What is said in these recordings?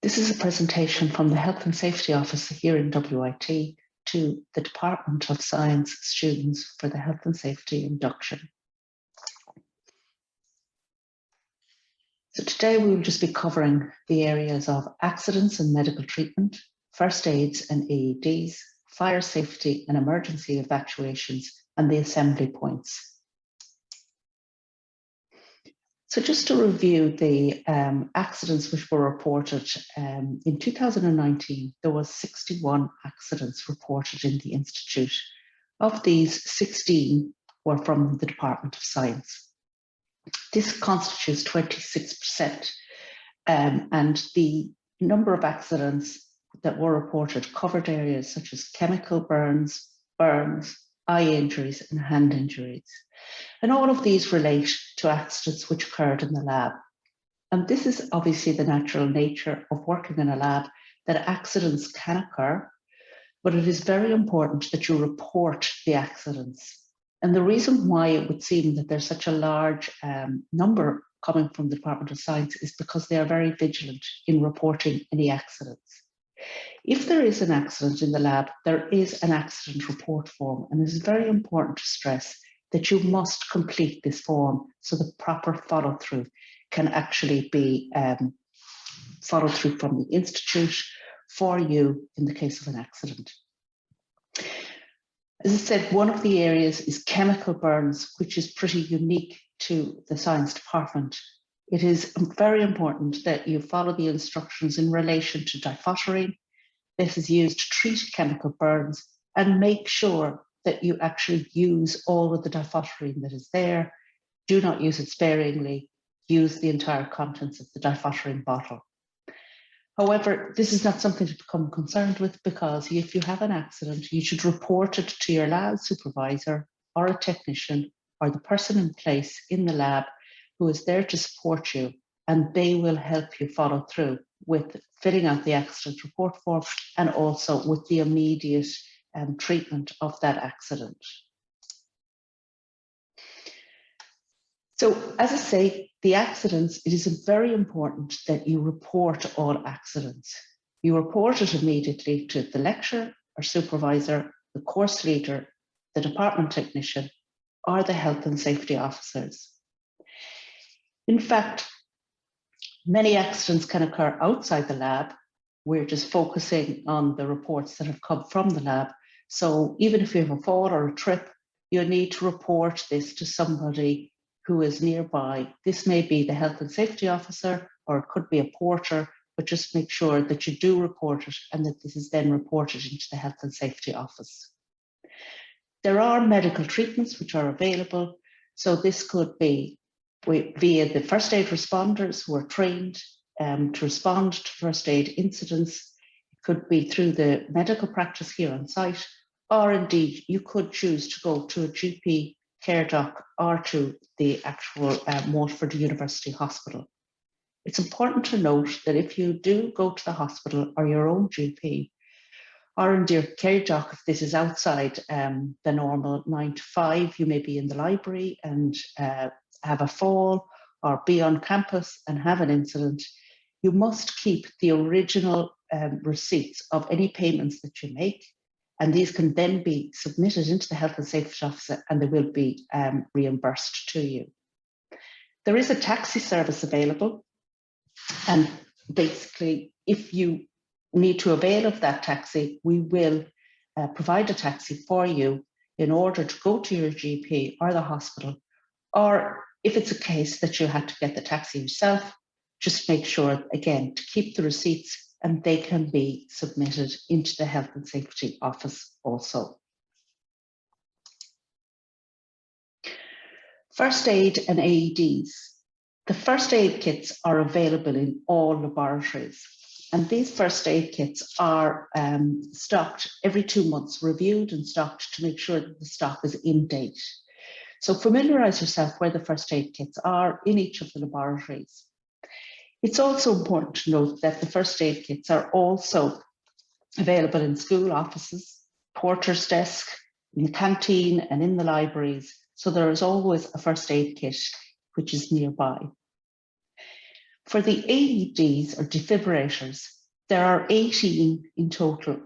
This is a presentation from the Health and Safety Office here in WIT to the Department of Science students for the Health and Safety induction. So today we will just be covering the areas of accidents and medical treatment, first aids and AEDs, fire safety and emergency evacuations, and the assembly points. So just to review the accidents which were reported, in 2019, there was 61 accidents reported in the Institute. Of these, 16 were from the Department of Science. This constitutes 26%, and the number of accidents that were reported covered areas such as chemical burns, eye injuries, and hand injuries. And all of these relate to accidents which occurred in the lab. And this is obviously the natural nature of working in a lab, that accidents can occur, but it is very important that you report the accidents. And the reason why it would seem that there's such a large number coming from the Department of Science is because they are very vigilant in reporting any accidents. If there is an accident in the lab, there is an accident report form, and it is very important to stress that you must complete this form so the proper follow-through can actually be followed through from the Institute for you in the case of an accident. As I said, one of the areas is chemical burns, which is pretty unique to the science department. It is very important that you follow the instructions in relation to diphoterine. This is used to treat chemical burns, and make sure that you actually use all of the diphoterine that is there. Do not use it sparingly. Use the entire contents of the diphoterine bottle. However, this is not something to become concerned with, because if you have an accident, you should report it to your lab supervisor or a technician or the person in place in the lab who is there to support you, and they will help you follow through with filling out the accident report form and also with the immediate treatment of that accident. So, as I say, the accidents, it is very important that you report all accidents. You report it immediately to the lecturer or supervisor, the course leader, the department technician, or the health and safety officers. In fact, many accidents can occur outside the lab. We're just focusing on the reports that have come from the lab. So even if you have a fall or a trip, you need to report this to somebody who is nearby. This may be the health and safety officer, or it could be a porter, but just make sure that you do report it and that this is then reported into the health and safety office. There are medical treatments which are available. So this could be via the first aid responders who are trained to respond to first aid incidents. It could be through the medical practice here on site, or indeed you could choose to go to a GP care doc or to the actual Waterford University Hospital. It's important to note that if you do go to the hospital or your own GP, or in your care doc, if this is outside the normal 9 to 5, you may be in the library and have a fall, or be on campus and have an incident, you must keep the original receipts of any payments that you make, and these can then be submitted into the health and safety officer, and they will be reimbursed to you. There is a taxi service available, and basically if you need to avail of that taxi, we will provide a taxi for you in order to go to your GP or the hospital, or if it's a case that you had to get the taxi yourself, just make sure, again, to keep the receipts, and they can be submitted into the health and safety office also. First aid and AEDs. The first aid kits are available in all laboratories. And these first aid kits are stocked every 2 months, reviewed and stocked to make sure that the stock is in date. So familiarise yourself where the first aid kits are in each of the laboratories. It's also important to note that the first aid kits are also available in school offices, porter's desk, in the canteen and in the libraries. So there is always a first aid kit which is nearby. For the AEDs or defibrillators, There are 18 in total.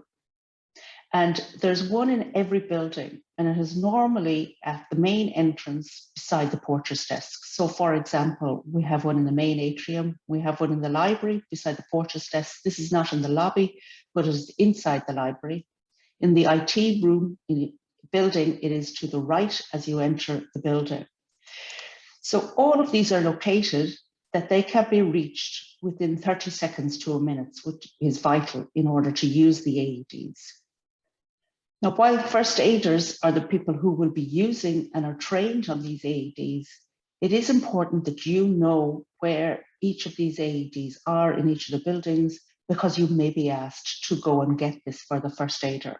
And there's one in every building, and it is normally at the main entrance beside the porter's desk. So for example, we have one in the main atrium, we have one in the library beside the porter's desk. This is not in the lobby, but it is inside the library. In the IT room in the building, it is to the right as you enter the building. So all of these are located that they can be reached within 30 seconds to a minute, which is vital in order to use the AEDs. Now, while first aiders are the people who will be using and are trained on these AEDs, it is important that you know where each of these AEDs are in each of the buildings, because you may be asked to go and get this for the first aider.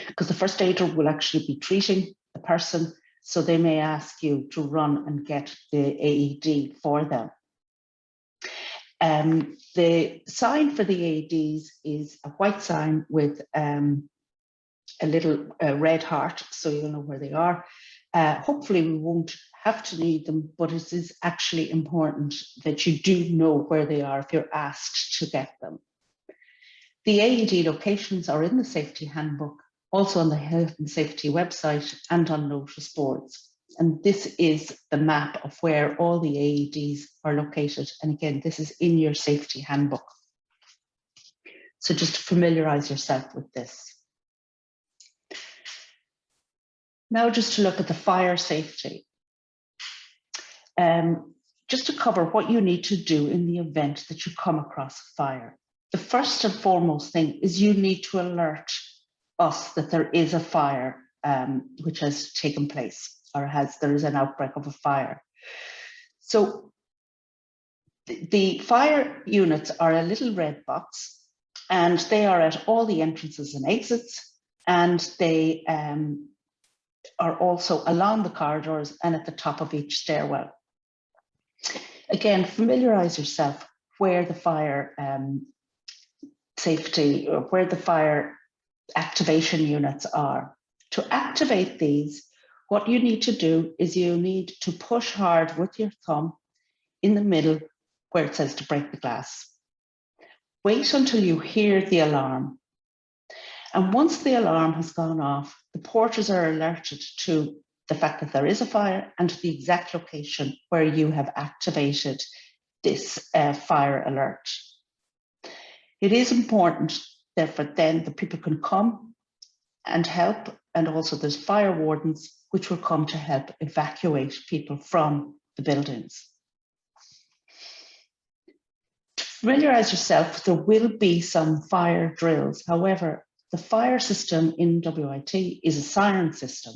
Because the first aider will actually be treating the person, so they may ask you to run and get the AED for them. The sign for the AEDs is a white sign with a little red heart, so you'll know where they are. Hopefully we won't have to need them, but it is actually important that you do know where they are if you're asked to get them. The AED locations are in the safety handbook, also on the health and safety website and on notice boards. And this is the map of where all the AEDs are located. And again, this is in your safety handbook. So just to familiarize yourself with this. Now just to look at the fire safety. Just to cover what you need to do in the event that you come across a fire. The first and foremost thing is you need to alert us that there is a fire which has taken place, or there is an outbreak of a fire. So the fire units are a little red box, and they are at all the entrances and exits, and they are also along the corridors and at the top of each stairwell. Again, familiarize yourself where the fire safety, or where the fire activation units are. To activate these, what you need to do is you need to push hard with your thumb in the middle where it says to break the glass. Wait until you hear the alarm. And once the alarm has gone off, the porters are alerted to the fact that there is a fire and to the exact location where you have activated this fire alert. It is important, therefore, then that people can come and help, and also there's fire wardens which will come to help evacuate people from the buildings. To familiarize yourself, there will be some fire drills. However, the fire system in WIT is a siren system.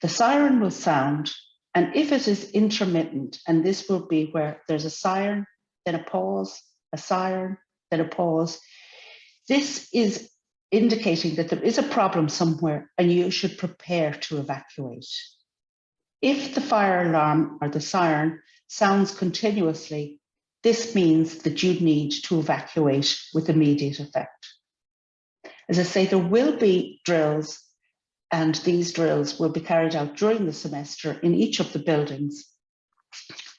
The siren will sound, and if it is intermittent, and this will be where there's a siren, then a pause, a siren, then a pause, this is indicating that there is a problem somewhere and you should prepare to evacuate. If the fire alarm or the siren sounds continuously, this means that you need to evacuate with immediate effect. As I say, there will be drills, and these drills will be carried out during the semester in each of the buildings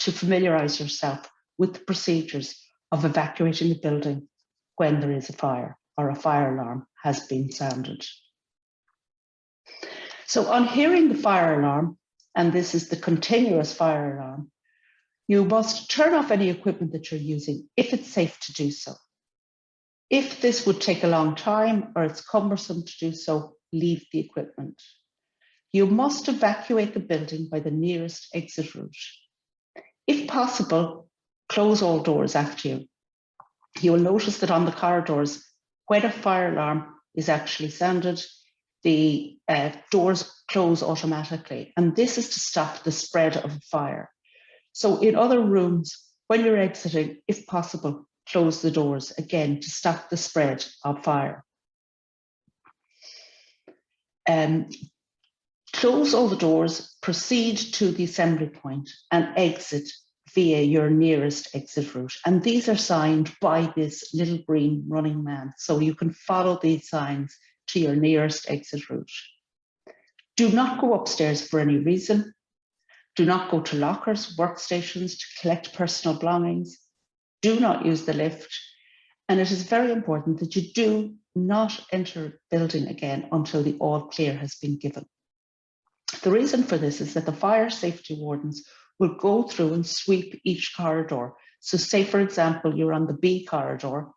to familiarize yourself with the procedures of evacuating the building when there is a fire or a fire alarm has been sounded. So on hearing the fire alarm, and this is the continuous fire alarm, you must turn off any equipment that you're using if it's safe to do so. If this would take a long time or it's cumbersome to do so, leave the equipment. You must evacuate the building by the nearest exit route. If possible, close all doors after you. You will notice that on the corridors, when a fire alarm is actually sounded, the doors close automatically, and this is to stop the spread of a fire. So in other rooms, when you're exiting, if possible, close the doors again to stop the spread of fire. Close all the doors, proceed to the assembly point and exit via your nearest exit route. And these are signed by this little green running man. So you can follow these signs to your nearest exit route. Do not go upstairs for any reason. Do not go to lockers, workstations to collect personal belongings. Do not use the lift. And it is very important that you do not enter the building again until the all clear has been given. The reason for this is that the fire safety wardens will go through and sweep each corridor. So say, for example, you're on the B corridor,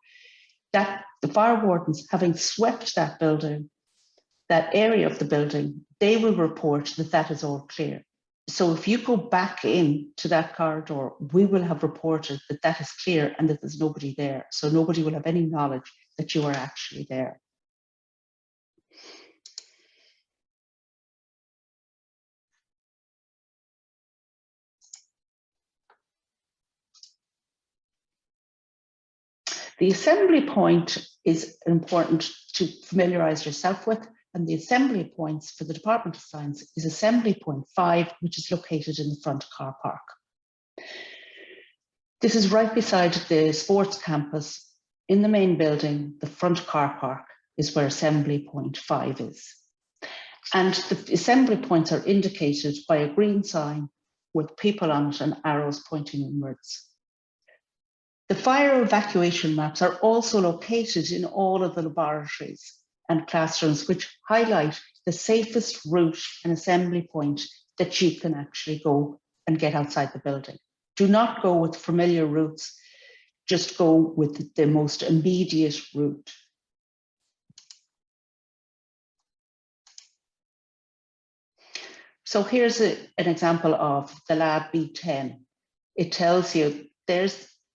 that the fire wardens, having swept that building, that area of the building, they will report that that is all clear. So if you go back in to that corridor, we will have reported that that is clear and that there's nobody there. So nobody will have any knowledge that you are actually there. The assembly point is important to familiarise yourself with, and the assembly points for the Department of Science is assembly point 5, which is located in the front car park. This is right beside the sports campus in the main building. The front car park is where assembly point 5 is. And the assembly points are indicated by a green sign with people on it and arrows pointing inwards. The fire evacuation maps are also located in all of the laboratories and classrooms, which highlight the safest route and assembly point that you can actually go and get outside the building. Do not go with familiar routes, just go with the most immediate route. So here's an example of the lab B10. It tells you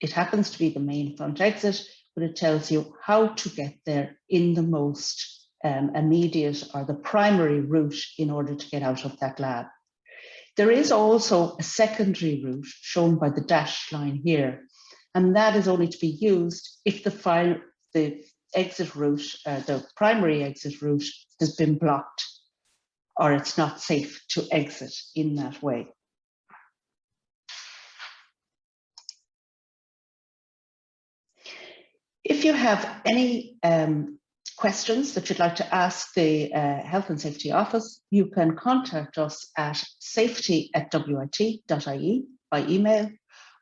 it happens to be the main front exit, but it tells you how to get there in the most immediate or the primary route in order to get out of that lab. There is also a secondary route shown by the dashed line here, and that is only to be used if the exit route, the primary exit route has been blocked or it's not safe to exit in that way. If you have any questions that you'd like to ask the Health and Safety Office, you can contact us at safety@wit.ie by email,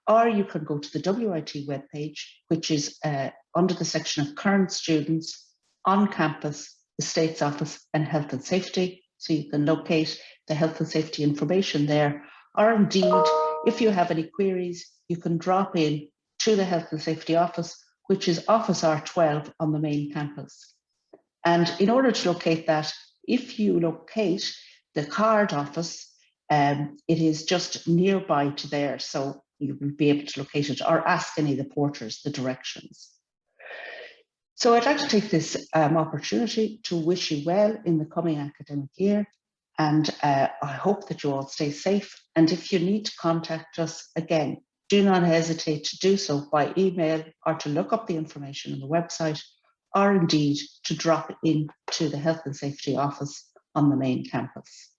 or you can go to the WIT webpage, which is under the section of current students, on campus, the State's Office and Health and Safety. So you can locate the health and safety information there, or indeed, if you have any queries, you can drop in to the Health and Safety Office, which is Office R12 on the main campus. And in order to locate that, if you locate the card office, it is just nearby to there, so you will be able to locate it or ask any of the porters the directions. So I'd like to take this opportunity to wish you well in the coming academic year, and I hope that you all stay safe. And if you need to contact us again, do not hesitate to do so by email or to look up the information on the website, or indeed to drop in to the Health and Safety Office on the main campus.